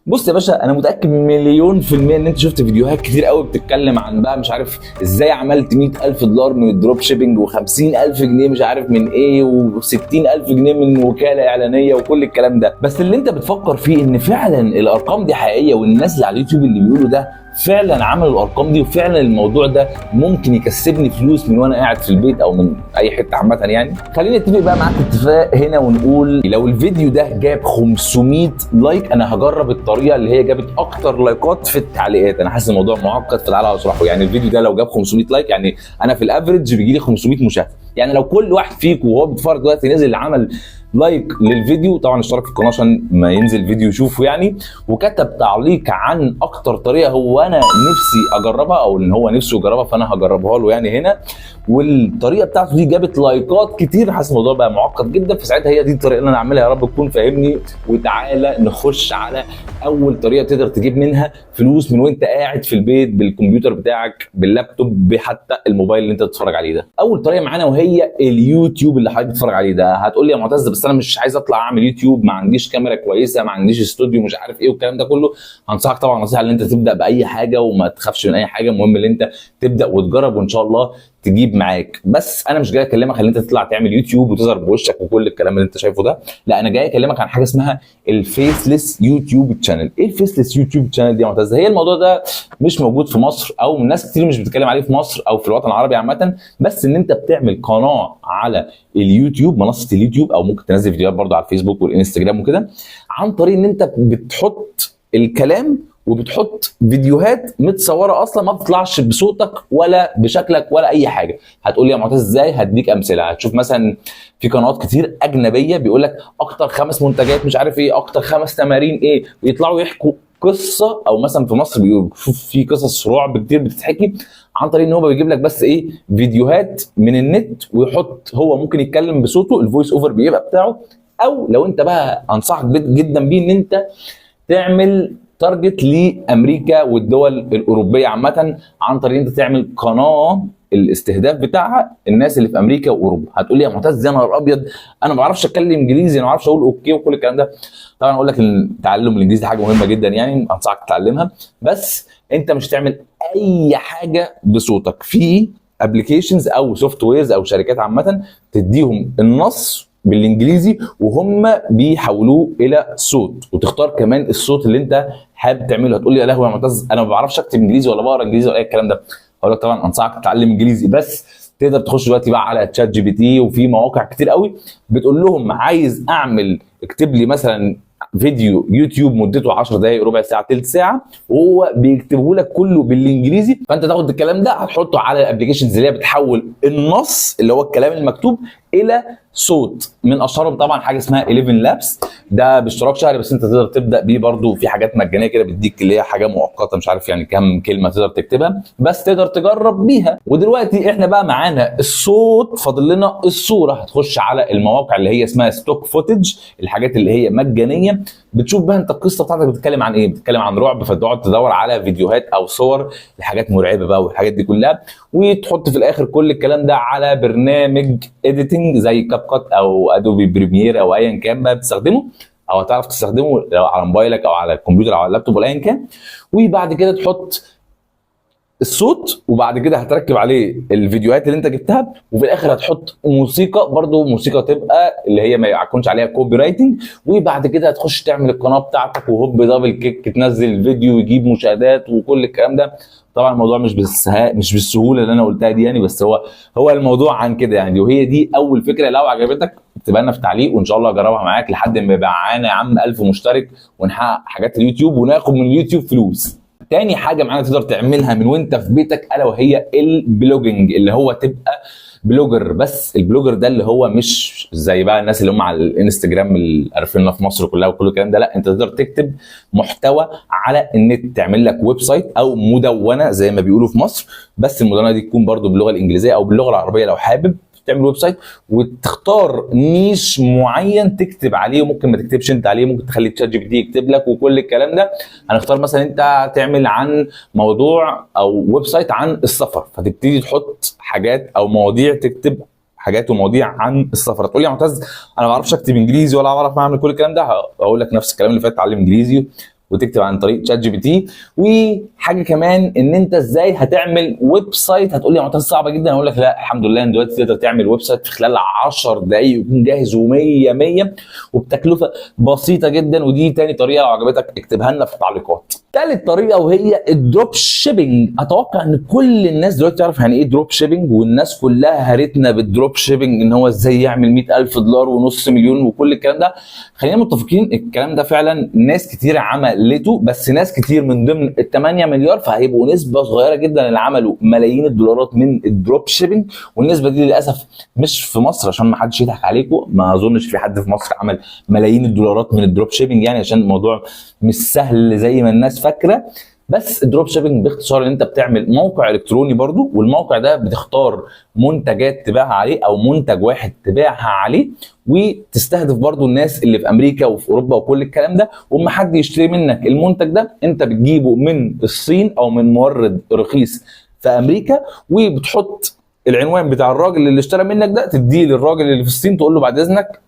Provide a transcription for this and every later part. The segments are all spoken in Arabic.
بص يا باشا، انا متاكد مليون في الميه ان انت شفت فيديوهات كتير قوي بتتكلم عن بقى مش عارف ازاي عملت $100,000 من الدروب شيبنج و50,000 جنيه مش عارف من ايه و60,000 جنيه من وكاله اعلانيه وكل الكلام ده. بس اللي انت بتفكر فيه ان فعلا الارقام دي حقيقيه، والناس اللي على اليوتيوب اللي بيقولوا ده فعلا عملوا الارقام دي، وفعلا الموضوع ده ممكن يكسبني فلوس من وانا قاعد في البيت او من اي حته عامه يعني. خلينا نتفق بقى معاك اتفاق هنا ونقول لو الفيديو ده جاب 500 لايك انا هجرب الطريقه اللي هي جابت اكتر لايكات في التعليقات. انا حاسس الموضوع معقد فتعالى اشرحه. يعني الفيديو ده لو جاب 500 لايك، يعني انا في الافريج بيجي لي 500 مشاهده. يعني لو كل واحد فيكم وهو بيتفرج دلوقتي نزل عمل لايك للفيديو، طبعا اشترك في القناه عشان ما ينزل فيديو يشوفه يعني، وكتب تعليق عن اكتر طريقه هو انا نفسي اجربها او ان هو نفسه يجربها فانا هجربها له يعني هنا، والطريقه بتاعته دي جابت لايكات كتير، حاسس الموضوع بقى معقد جدا. فساعتها هي دي الطريقه اللي انا اعملها، يا رب تكون فاهمني. وتعالى نخش على اول طريقه تقدر تجيب منها فلوس من وانت قاعد في البيت بالكمبيوتر بتاعك باللابتوب حتى الموبايل اللي انت بتتفرج عليه ده. اول طريقه معانا وهي اليوتيوب اللي حضرتك بتتفرج عليه ده. هتقول لي يا معتز بس انا مش عايز اطلع اعمل يوتيوب، ما عنديش كاميرا كويسه، ما عنديش استوديو، مش عارف ايه والكلام ده كله. هنصحك طبعا نصيحه ان انت تبدا باي حاجه وما تخافش من اي حاجه، المهم ان انت تبدا وتجرب وان شاء الله تجيب معاك. بس انا مش جاي اكلمك ان انت تطلع تعمل يوتيوب وتظهر بوشك وكل الكلام اللي انت شايفه ده، لا انا جاي اكلمك عن حاجه اسمها الفيسلس يوتيوب تشانل. ايه الفيسلس يوتيوب تشانل دي يا معتز؟ هي الموضوع ده مش موجود في مصر او ناس كتير مش بتتكلم عليه في مصر او في الوطن العربي عامه، بس ان انت بتعمل قناه على اليوتيوب، منصه اليوتيوب، او ممكن تنزل فيديوهات برضه على الفيسبوك والانستجرام وكده، عن طريق ان انت بتحط الكلام وبتحط فيديوهات متصوره اصلا ما بتطلعش بصوتك ولا بشكلك ولا اي حاجه. هتقول لي يا معتز ازاي؟ هديك امثله. هتشوف مثلا في قنوات كتير اجنبيه بيقول لك اكتر 5 منتجات مش عارف ايه، اكتر 5 تمارين ايه، ويطلعوا يحكوا قصه. او مثلا في مصر بيقولوا شوف في قصص رعب كتير بتتحكي عن طريق ان هو بيجيب لك بس ايه فيديوهات من النت ويحط، هو ممكن يتكلم بصوته، الفويس اوفر بيبقى بتاعه. او لو انت بقى انصحك جدا بيه ان انت تعمل تارجت لامريكا والدول الاوروبيه عامه، عن طريق انت تعمل قناه الاستهداف بتاعها الناس اللي في امريكا واوروبا. هتقول لي يا معتز يا نهار ابيض انا ما بعرفش اتكلم انجليزي، انا ما بعرفش اقول اوكي وكل الكلام ده. طبعا اقول لك ان تعلم الانجليزي حاجه مهمه جدا يعني، انصحك تتعلمها، بس انت مش تعمل اي حاجه بصوتك. في ابلكيشنز او سوفت ويرز او شركات عامه تديهم النص بالانجليزي وهم بيحولوه الى صوت، وتختار كمان الصوت اللي انت حابب تعمله. هتقول لي يا لهوي يا معتز انا ما بعرفش اكتب انجليزي ولا بقرا انجليزي ولا اي الكلام ده. هقول لك طبعا انصحك تتعلم انجليزي، بس تقدر تخش دلوقتي بقى على تشات جي بي تي وفي مواقع كتير قوي بتقول لهم عايز اعمل اكتب لي مثلا فيديو يوتيوب مدته 10 دقائق، ربع ساعه، ثلث ساعه، وهو بيكتبه لك كله بالانجليزي. فانت تاخد الكلام ده هتحطه على الابلكيشنز اللي هي بتحول النص اللي هو الكلام المكتوب الى صوت. من اشهرهم طبعا حاجه اسمها 11 لابس، ده باشتراك شهري بس انت تقدر تبدا بيه برده. في حاجات مجانيه كده بتديك اللي هي حاجه مؤقته مش عارف يعني كام كلمه تقدر تكتبها، بس تقدر تجرب بيها. ودلوقتي احنا بقى معانا الصوت، فاضل لنا الصوره. هتخش على المواقع اللي هي اسمها ستوك فوتج، الحاجات اللي هي مجانيه. بتشوف بقى انت القصه بتاعتك بتتكلم عن ايه، بتتكلم عن رعب، فتقعد تدور على فيديوهات او صور لحاجات مرعبه بقى والحاجات دي كلها، وتحط في الاخر كل الكلام ده على برنامج اديتنج زي كاب كات او ادوبي بريمير او ايا كان بقى بتستخدمه او هتعرف تستخدمه على موبايلك او على الكمبيوتر او على اللابتوب ولا ايا كان. وبعد كده تحط الصوت، وبعد كده هتركب عليه الفيديوهات اللي انت جبتها، وفي الاخر هتحط موسيقى، برضو موسيقى تبقى اللي هي ما يكونش عليها كوبي رايتنج. وبعد كده هتخش تعمل القناه بتاعتك وهوب دبل كيك تنزل الفيديو ويجيب مشاهدات وكل الكلام ده. طبعا الموضوع مش بالسهوله اللي انا قلتها دي يعني، بس هو الموضوع عن كده يعني. وهي دي اول فكره، لو عجبتك اكتبها لنا في تعليق وان شاء الله اجربها معاك لحد ما يبقى معانا يا عم 1000 مشترك ونحقق حاجات اليوتيوب وناخد من اليوتيوب فلوس. تاني حاجه معانا تقدر تعملها من وانت في بيتك الا وهي البلوجينج، اللي هو تبقى بلوجر. بس البلوجر ده اللي هو مش زي بقى الناس اللي هم على الانستجرام اللي عارفيننا في مصر كلها وكل الكلام ده، لا انت تقدر تكتب محتوى على النت، تعمل لك ويب سايت او مدونه زي ما بيقولوا في مصر، بس المدونه دي تكون برضو باللغه الانجليزيه او باللغه العربيه لو حابب تعمل ويب سايت، وتختار نيش معين تكتب عليه، وممكن ما تكتبش انت عليه، ممكن تخلي تشات جي بي تي يكتب لك وكل الكلام ده. هنختار مثلا انت تعمل عن موضوع او ويب سايت عن السفر، فتبتدي تحط حاجات او مواضيع، تكتب حاجات ومواضيع عن السفر. تقول لي يا معتز انا ما بعرفش اكتب انجليزي ولا بعرف اعمل كل الكلام ده، هقول لك نفس الكلام اللي فات، اتعلم انجليزي وتكتب عن طريق شات جي بي تي. وحاجه كمان ان انت ازاي هتعمل ويب سايت. هتقول لي يا معتز صعبه جدا، اقول لك لا الحمد لله ان دلوقتي تقدر تعمل ويب سايت في خلال 10 دقائق يكون جاهز و100 وبتكلفه بسيطه جدا. ودي تاني طريقه لو عجبتك اكتبها لنا في التعليقات. ثالث طريقه وهي الدروب شيبنج. اتوقع ان كل الناس دلوقتي تعرف يعني ايه دروب شيبنج، والناس كلها هرتنا بالدروب شيبنج ان هو ازاي يعمل $100,000 ونص مليون وكل الكلام ده. خلينا متفقين الكلام ده فعلا ناس كتير عملته، بس ناس كتير من ضمن ال 8 مليار فهيبقوا نسبه صغيره جدا اللي عملوا ملايين الدولارات من الدروب شيبنج. والنسبه دي للاسف مش في مصر، عشان ما حدش يضحك عليكم، ما اظنش في حد في مصر عمل ملايين الدولارات من الدروب شيبنج يعني، عشان الموضوع مش سهل زي ما الناس فاكره. بس الدروب شيبنج باختصار ان انت بتعمل موقع الكتروني برضو، والموقع ده بتختار منتجات تبيعها عليه او منتج واحد تبيعها عليه، وتستهدف برضو الناس اللي في امريكا وفي اوروبا وكل الكلام ده. وما حد يشتري منك المنتج ده انت بتجيبه من الصين او من مورد رخيص في امريكا، وبتحط العنوان بتاع الراجل اللي اشترى منك ده، تديه للراجل اللي في الصين تقول له بعد اذنك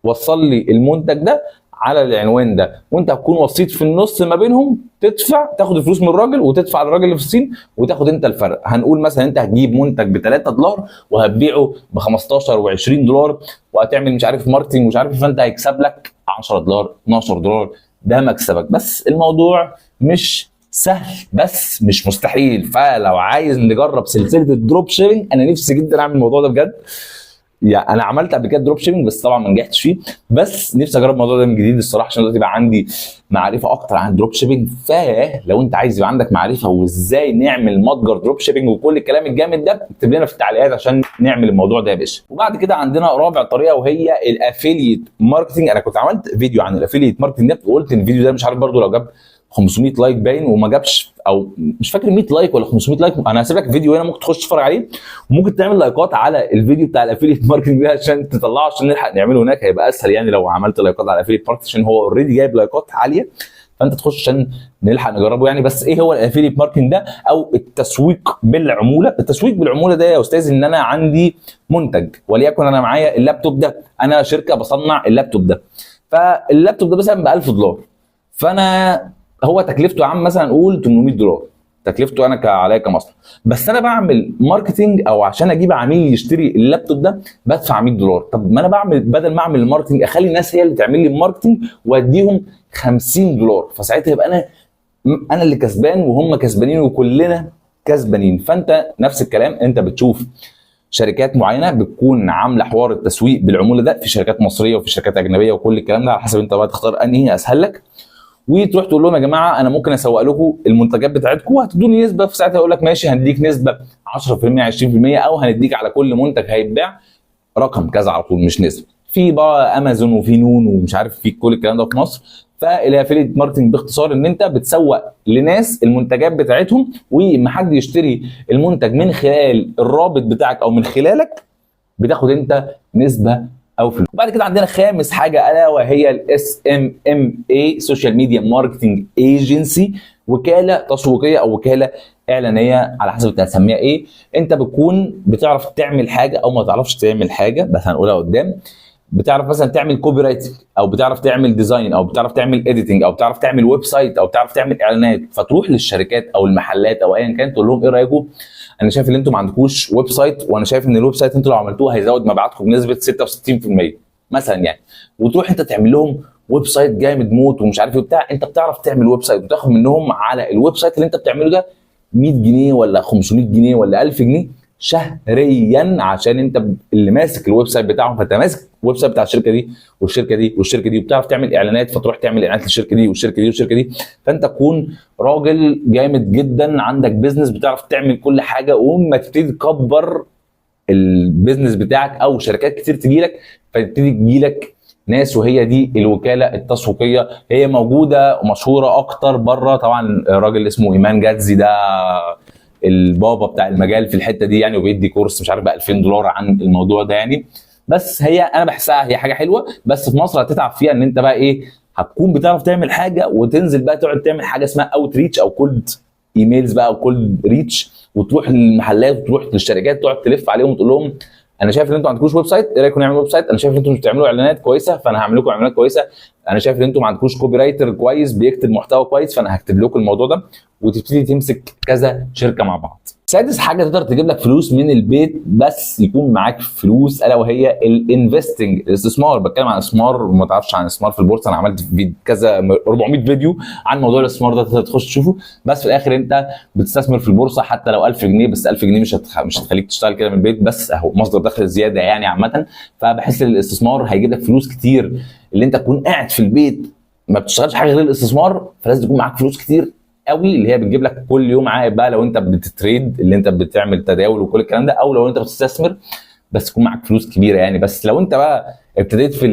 وصل لي المنتج ده على العنوان ده، وانت هتكون وسيط في النص ما بينهم، تدفع تاخد الفلوس من الراجل وتدفع للراجل اللي في الصين وتاخد انت الفرق. هنقول مثلا انت هتجيب منتج ب $3 وهتبيعه ب $15 و$20 وهتعمل مش عارف ماركتنج ومش عارف، فانت هيكسب لك $10 $12، ده مكسبك. بس الموضوع مش سهل بس مش مستحيل. فلو عايز نجرب سلسله الدروب شيبنج، انا نفسي جدا اعمل الموضوع ده بجد. يعني انا عملت قبل كده دروب شيبنج بس طبعا ما نجحتش فيه، بس نفسي اجرب الموضوع ده من جديد الصراحه، عشان دلوقتي بقى عندي معرفه اكتر عن الدروب شيبنج. فلو انت عايز يبقى عندك معرفه وازاي نعمل متجر دروب شيبنج وكل الكلام الجامد ده، اكتب لنا في التعليقات عشان نعمل الموضوع ده يا باشا. وبعد كده عندنا رابع طريقه وهي الافيليت ماركتنج. انا كنت عملت فيديو عن الافيليت ماركتنج ده، وقلت ان الفيديو ده مش عارف برضو لو جاب 500 لايك باين وما جابش، او مش فاكر 100 لايك ولا 500 لايك. انا هسيب لك الفيديو هنا ممكن تخش تتفرج عليه، وممكن تعمل لايكات على الفيديو بتاع الافيليت ماركتنج ده عشان تطلعه، عشان نلحق نعمله هناك. هيبقى اسهل يعني لو عملت لايكات على الافيليت ماركتنج، عشان هو اوريدي جايب لايكات عاليه، فانت تخش عشان نلحق نجربه يعني. بس ايه هو الافيليت ماركتنج ده او التسويق بالعموله؟ التسويق بالعموله ده يا استاذ ان انا عندي منتج، وليكن انا معايا اللابتوب ده، انا شركه بصنع اللابتوب ده، فاللابتوب ده مثلا ب $1000، فانا هو تكلفته يا عم مثلا نقول $800 تكلفته انا عليا كمصنع، بس انا بعمل ماركتنج او عشان اجيب عميل يشتري اللابتوب ده بدفع $100. طب ما انا بعمل بدل ما اعمل الماركتنج اخلي الناس هي اللي تعمل لي الماركتنج واديهم $50، فساعتها يبقى انا اللي كسبان وهم كسبانين وكلنا كسبانين. فانت نفس الكلام، انت بتشوف شركات معينه بتكون عامله حوار التسويق بالعموله ده، في شركات مصريه وفي شركات اجنبيه وكل الكلام ده، على حسب انت بقى تختار انهي اسهل لك، وتروح تقول لهم يا جماعه انا ممكن اسوق لكم المنتجات بتاعتكم وهتدوني نسبه. في ساعتها يقول لك ماشي هنديك نسبه 10% 20%، او هنديك على كل منتج هيتباع رقم كذا على طول مش نسبه. في بقى امازون وفي نون ومش عارف في كل الكلام ده في مصر. فالافيليت ماركتنج باختصار ان انت بتسوق لناس المنتجات بتاعتهم، وما حد يشتري المنتج من خلال الرابط بتاعك او من خلالك بتاخد انت نسبه او فلوس. وبعد كده عندنا خامس حاجه الا وهي الاس ام ام اي، سوشيال ميديا ماركتنج ايجنسي، وكاله تسويقيه او وكاله اعلانيه على حسب انت هتسميها ايه. انت بتكون بتعرف تعمل حاجه او ما تعرفش تعمل حاجه، بس هنقولها قدام. بتعرف مثلا تعمل كوبي رايتنج، او بتعرف تعمل ديزاين، او بتعرف تعمل اديتنج، او بتعرف تعمل ويب سايت، او بتعرف تعمل اعلانات. فتروح للشركات او المحلات او ايا كان تقول لهم ايه رايكم، انا شايف ان انتم ما عندكوش ويب سايت، وانا شايف ان الويب سايت انتوا لو عملتوه هيزود مبيعاتكم بنسبه 66% مثلا يعني. وتروح انت تعمل لهم ويب سايت جامد موت ومش عارف ايه بتاع. انت بتعرف تعمل ويب سايت وتاخد منهم على الويب سايت اللي انت بتعمله ده 100 جنيه ولا 500 جنيه ولا 1000 جنيه شهريا، عشان انت اللي ماسك الويب سايت بتاعهم. فانت ماسك الويب سايت بتاع الشركه دي والشركه دي والشركه دي، وبتعرف تعمل اعلانات، فتروح تعمل اعلانات للشركه دي والشركه دي والشركه دي. فانت تكون راجل جامد جدا، عندك بيزنس، بتعرف تعمل كل حاجه. وما تبتدي تكبر البيزنس بتاعك او شركات كتير تجي لك، فتبتدي تجي لك ناس، وهي دي الوكاله التسويقيه. هي موجوده ومشهوره اكتر بره طبعا. راجل اسمه ايمان جاتزي ده البابا بتاع المجال في الحته دي يعني، وبيدي كورس مش عارف ب $2000 عن الموضوع ده يعني. بس هي انا بحسها هي حاجه حلوه، بس في مصر هتتعب فيها ان انت بقى ايه، هتكون بتعرف تعمل حاجه وتنزل بقى تقعد تعمل حاجه اسمها اوت ريتش او كولد ايميلز بقى او كولد ريتش، وتروح للمحلات وتروح للشركات تقعد تلف عليهم وتقول لهم انا شايف ان انتوا ما عندكوش ويب سايت، ايه رايكم نعمل ويب سايت؟ انا شايف ان انتوا مش بتعملوا اعلانات كويسه، فانا هعمل لكم اعلانات كويسه. انا شايف ان انتم ما عندكوش كوبي رايتر كويس بيكتب محتوى كويس، فانا هكتب لكم الموضوع ده، وتبتدي تمسك كذا شركه مع بعض. سادس حاجه تقدر تجيب لك فلوس من البيت بس يكون معاك فلوس، الا وهي الانفستنج، الاستثمار. بتكلم عن استثمار، ما تعرفش عن استثمار في البورصه، انا عملت كذا 400 فيديو عن موضوع الاستثمار ده، تقدر تخش تشوفه. بس في الاخر انت بتستثمر في البورصه حتى لو 1000 جنيه، بس 1000 جنيه مش هتخليك تشتغل كده من البيت، بس اهو مصدر دخل زياده يعني عامه. فبحس ان الاستثمار هيجيب لك فلوس كتير، اللي انت تكون قاعد في البيت ما بتشتغلش حاجه غير الاستثمار، فلازم تكون معاك فلوس كتير قوي، اللي هي بتجيب لك كل يوم عائد بقى، لو انت بتتريد اللي انت بتعمل تداول وكل الكلام ده، او لو انت بتستثمر بس تكون معاك فلوس كبيره يعني. بس لو انت بقى ابتديت في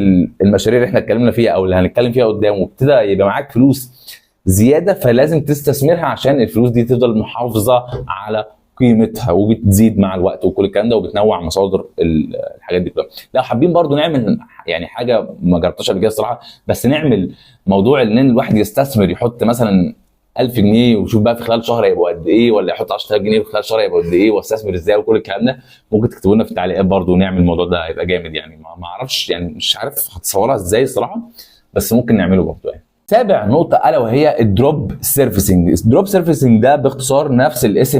المشاريع اللي احنا اتكلمنا فيها او اللي هنتكلم فيها قدام، وابتدى يبقى معاك فلوس زياده، فلازم تستثمرها عشان الفلوس دي تفضل محافظه على قيمتها وبتزيد مع الوقت وكل الكلام ده، وبتنوع مصادر الحاجات دي كلها. لو حابين برضو نعمل يعني حاجه ما جربتهاش قبل كده الصراحه، بس نعمل موضوع ان الواحد يستثمر، يحط مثلا 1000 جنيه وشوف بقى في خلال شهر هيبقوا قد ايه، ولا يحط 10000 جنيه في خلال شهر هيبقوا قد ايه، واستثمر ازاي وكل الكلام ده. ممكن تكتبوا لنا في التعليقات برضو ونعمل الموضوع ده، هيبقى جامد يعني. ما اعرفش يعني، مش عارف هتصورها ازاي الصراحه، بس ممكن نعمله برضو يعني. سابع نقطة ألا وهي الدروب سيرفيسنج. الدروب سيرفيسنج ده باختصار نفس الاس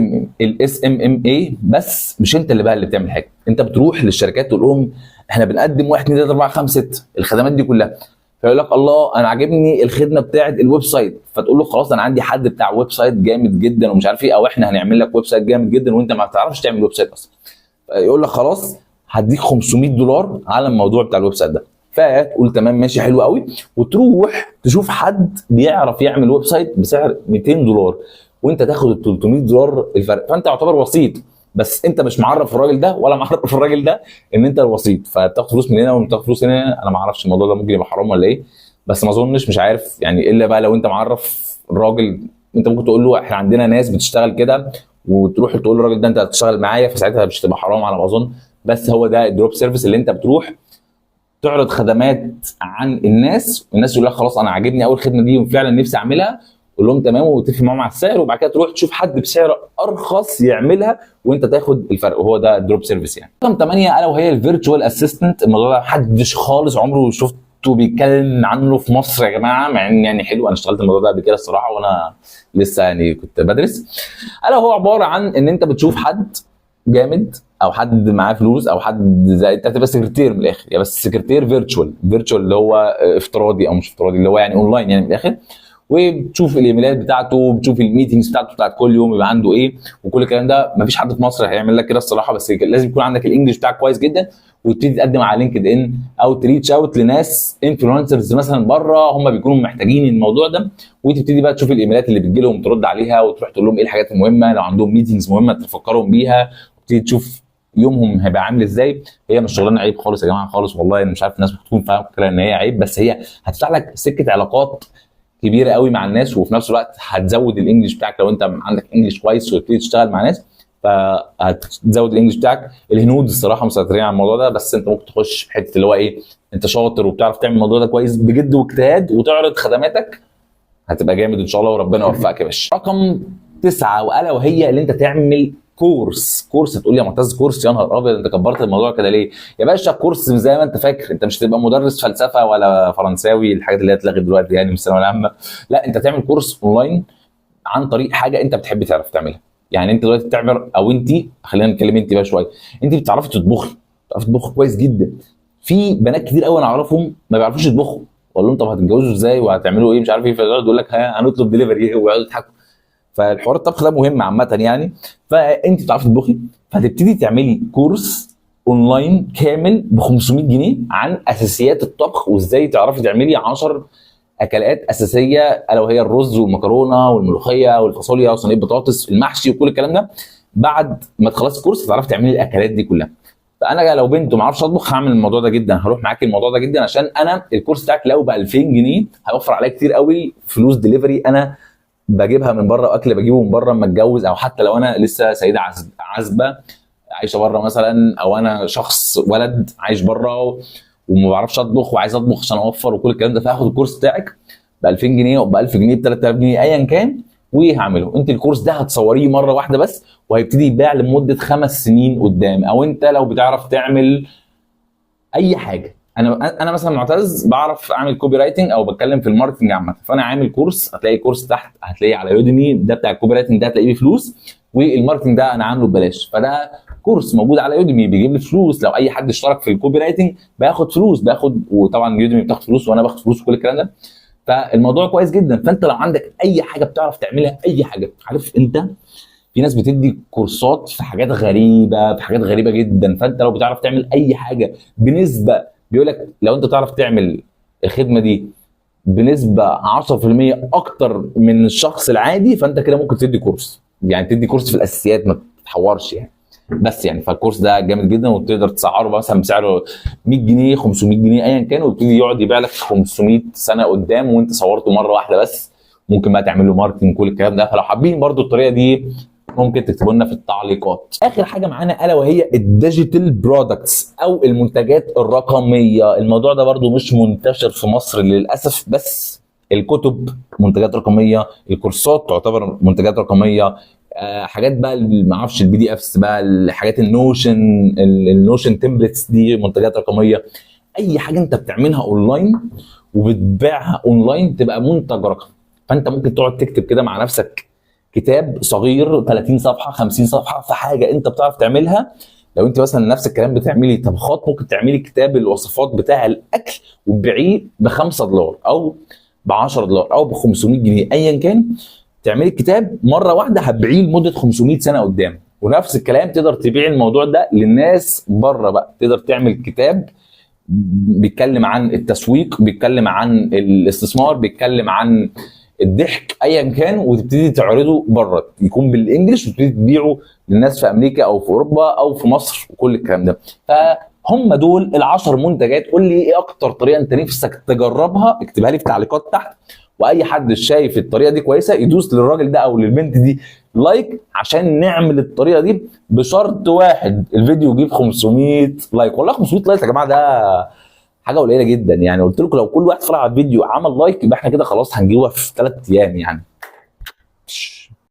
ام ام اي، بس مش انت اللي بقى اللي بتعمل حاجة، انت بتروح للشركات تقول لهم احنا بنقدم 1 2 3 4 5 6 الخدمات دي كلها، فيقول لك الله انا عاجبني الخدمه بتاعه الويب سايت، فتقول له خلاص انا عندي حد بتاع ويب سايت جامد جدا ومش عارف ايه، او احنا هنعمل لك ويب سايت جامد جدا وانت ما بتعرفش تعمل ويب سايت اصلا، يقول لك خلاص هديك $500 على الموضوع بتاع الويب سايت ده. فتقول تمام ماشي حلو قوي، وتروح تشوف حد بيعرف يعمل ويب سايت بسعر $200 وانت تاخد ال $300 الفرق، فانت يعتبر وسيط، بس انت مش معرف الراجل ده ولا معرف الراجل ده ان انت الوسيط، فتاخد فلوس من هنا وتاخد فلوس هنا. انا ما اعرفش الموضوع ده ممكن يبقى حرام ولا ايه، بس ما اظنش، مش عارف يعني، الا بقى لو انت معرف الراجل. انت ممكن تقول له احنا عندنا ناس بتشتغل كده، وتروح تقول للراجل ده انت هتشتغل معايا، فساعتها مش هتبقى حرام على ما اظن. بس هو ده الدروب سيرفيس، اللي انت بتروح تعرض خدمات عن الناس، والناس يقول لك خلاص انا عاجبني اول خدمه دي وفعلا نفسي اعملها، قول لهم تمام وتتفق معاهم على السعر، وبعد كده تروح تشوف حد بسعر ارخص يعملها وانت تاخد الفرق، وهو ده الدروب سيرفيس يعني. رقم 8 الا وهي الفيرتشوال اسيستنت. الموضوع ده محدش خالص عمره شفته بيتكلم عنه في مصر يا جماعه، مع ان يعني حلو، انا اشتغلت الموضوع ده قبل كده الصراحه وانا لسه يعني كنت بدرس. الا هو عباره عن ان انت بتشوف حد جامد او حد معاه فلوس او حد زي انت تبقى سكرتير من الاخر يعني، بس سكرتير فيرتشوال اللي هو افتراضي او مش افتراضي، اللي هو يعني اونلاين يعني من الاخر، وبتشوف الايميلات بتاعته، بتشوف الميتنجز بتاعته بتاعت كل يوم يبقى عنده ايه وكل الكلام ده. مفيش حد في مصر هيعمل لك كده الصراحه، بس لازم يكون عندك الانجليش بتاعك كويس جدا، وتبتدي تقدم على لينكد ان او تريتش اوت لناس انفلونسرز مثلا بره هم بيكونوا محتاجين الموضوع ده، وتبتدي بقى تشوف الايميلات اللي بتجي لهم ترد عليها، وتروح تقول لهم ايه الحاجات المهمه، لو عندهم ميتنجز مهمه تفكرهم بيها، وتبتدي تشوف يومهم هيبقى عامل ازاي. هي مش شغلانه عيب خالص يا جماعه خالص والله، انا مش عارف الناس بتكون فاكره ان هي عيب، بس هي هتفتح لك سكه علاقات كبيره قوي مع الناس، وفي نفس الوقت هتزود الانجليش بتاعك لو انت عندك انجليش كويس وتبتدي تشتغل مع ناس، فهتزود الانجليش بتاعك. الهنود الصراحه مسيطرين على الموضوع ده، بس انت ممكن تخش في حته اللي هو ايه، انت شاطر وبتعرف تعمل الموضوع ده كويس بجد واجتهاد وتعرض خدماتك، هتبقى جامد ان شاء الله وربنا يوفقك يا باشا. رقم 9 والا وهي اللي انت تعمل كورس. هتقول لي يا معتز كورس؟ يا نهار ابيض انت كبرت الموضوع كده ليه يا باشا؟ كورس زي ما انت فاكر، انت مش هتبقى مدرس فلسفه ولا فرنساوي، الحاجات اللي هي اتلغت دلوقتي يعني من الثانويه العامه، لا انت تعمل كورس اونلاين عن طريق حاجه انت بتحب تعرف تعملها. يعني انت دلوقتي بتعمل، او انت خلينا نتكلم انت بقى شويه، انت بتعرفي تطبخي، بتعرفي تطبخي كويس جدا. في بنات كتير قوي انا اعرفهم ما بيعرفوش يطبخوا، اقول لهم طب هتتجوزوا ازاي وهتعملوا ايه مش عارف ايه، فيقعدوا يقول لك هنطلب دليفري ويقعدوا يضحكوا. فالحوار الطبخ ده مهم عامه يعني. فانت بتعرفي تطبخي، فهتبتدي تعملي كورس اونلاين كامل ب 500 جنيه عن اساسيات الطبخ، وازاي تعرفي تعملي 10 اكلات اساسيه، الا وهي الرز والمكرونه والملوخيه والفاصوليا وصينيه بطاطس المحشي وكل الكلام ده. بعد ما تخلصي الكورس هتعرفي تعملي الاكلات دي كلها. فانا لو بنت وما اعرفش اطبخ هعمل الموضوع ده جدا، هروح معاكي الموضوع ده جدا، عشان انا الكورس بتاعك لو ب 2000 جنيه هيوفر عليا كتير قوي فلوس دليفري انا بجيبها من بره، واكل بجيبه من بره اما اتجوز، او حتى لو انا لسه سيده عازبه عايشه بره مثلا، او انا شخص ولد عايش بره وما بعرفش اطبخ وعايز اطبخ عشان اوفر وكل الكلام ده، فهاخد الكورس بتاعك ب 2000 جنيه او ب 1000 جنيه ب 3000 جنيه ايا كان، وهعمله. انت الكورس ده هتصوريه مره واحده بس، وهيبتدي يتباع لمده 5 سنين قدام. او انت لو بتعرف تعمل اي حاجه انا مثلا معتز بعرف اعمل كوبي رايتنج او بتكلم في الماركتنج عامه، فانا عامل كورس، هتلاقي كورس تحت هتلاقيه على يوديمي، ده بتاع الكوبي رايتنج ده هتلاقيه بفلوس، والماركتنج ده انا عامله ببلاش. فده كورس موجود على يوديمي بيجيب لي فلوس، لو اي حد اشترك في الكوبي رايتنج باخد فلوس، وطبعا يوديمي بتاخد فلوس وانا باخد فلوس وكل الكلام ده. فالموضوع كويس جدا. فانت لو عندك اي حاجه بتعرف تعملها، اي حاجه، عارف انت في ناس بتدي كورسات في حاجات غريبه، في حاجات غريبه جدا، فانت لو بتعرف تعمل اي حاجه بنسبه، بيقول لك لو انت تعرف تعمل الخدمه دي بنسبه 10% اكتر من الشخص العادي، فانت كده ممكن تدي كورس، يعني تدي كورس في الاساسيات ما تتحورش يعني. بس يعني فالكورس ده جامد جدا، وتقدر تسعره مثلا بسعره 100 جنيه 500 جنيه ايا كان، ويبتدي يقعد يبيع لك 500 سنه قدام، وانت صورته مره واحده بس. ممكن بقى تعمل له ماركتنج كل الكلام ده. فلو حابين برضو الطريقه دي ممكن تكتبوا لنا في التعليقات. اخر حاجه معانا الا وهي الديجيتال برودكتس او المنتجات الرقميه. الموضوع ده برضو مش منتشر في مصر للاسف، بس الكتب منتجات رقميه، الكورسات تعتبر منتجات رقميه، حاجات بقى ما اعرفش البي دي افس بقى، الحاجات النوشن تمبلتس دي منتجات رقميه. اي حاجه انت بتعملها اونلاين وبتبيعها اونلاين تبقى منتج رقمي. فانت ممكن تقعد تكتب كده مع نفسك كتاب صغير 30 صفحه 50 صفحه في حاجه انت بتعرف تعملها. لو انت مثلا نفس الكلام بتعملي طبخات، ممكن تعملي كتاب الوصفات بتاع الاكل وتبيعيه ب $5 او ب $10 او ب 500 جنيه ايا كان. تعملي الكتاب مره واحده هتبيعيه لمده 500 سنه قدام. ونفس الكلام تقدر تبيع الموضوع ده للناس بره بقى. تقدر تعمل كتاب بيتكلم عن التسويق، بيتكلم عن الاستثمار، بيتكلم عن الضحك ايا كان، وتبتدي تعرضه بره، يكون بالانجلش، وتبتدي تبيعه للناس في امريكا او في اوروبا او في مصر وكل الكلام ده. فهم دول ال10 منتجات. قول لي ايه اكتر طريقه انت نفسك تجربها، اكتبها لي في التعليقات تحت، واي حد شايف الطريقه دي كويسه يدوس للراجل ده او للبنت دي لايك عشان نعمل الطريقه دي. بشرط واحد، الفيديو يجيب 500 لايك. والله 500 لايك يا جماعه ده حاجه قليله جدا يعني. قلت لكم لو كل واحد طلع على الفيديو عمل لايك يبقى احنا كده خلاص هنجيبها في 3 ايام يعني.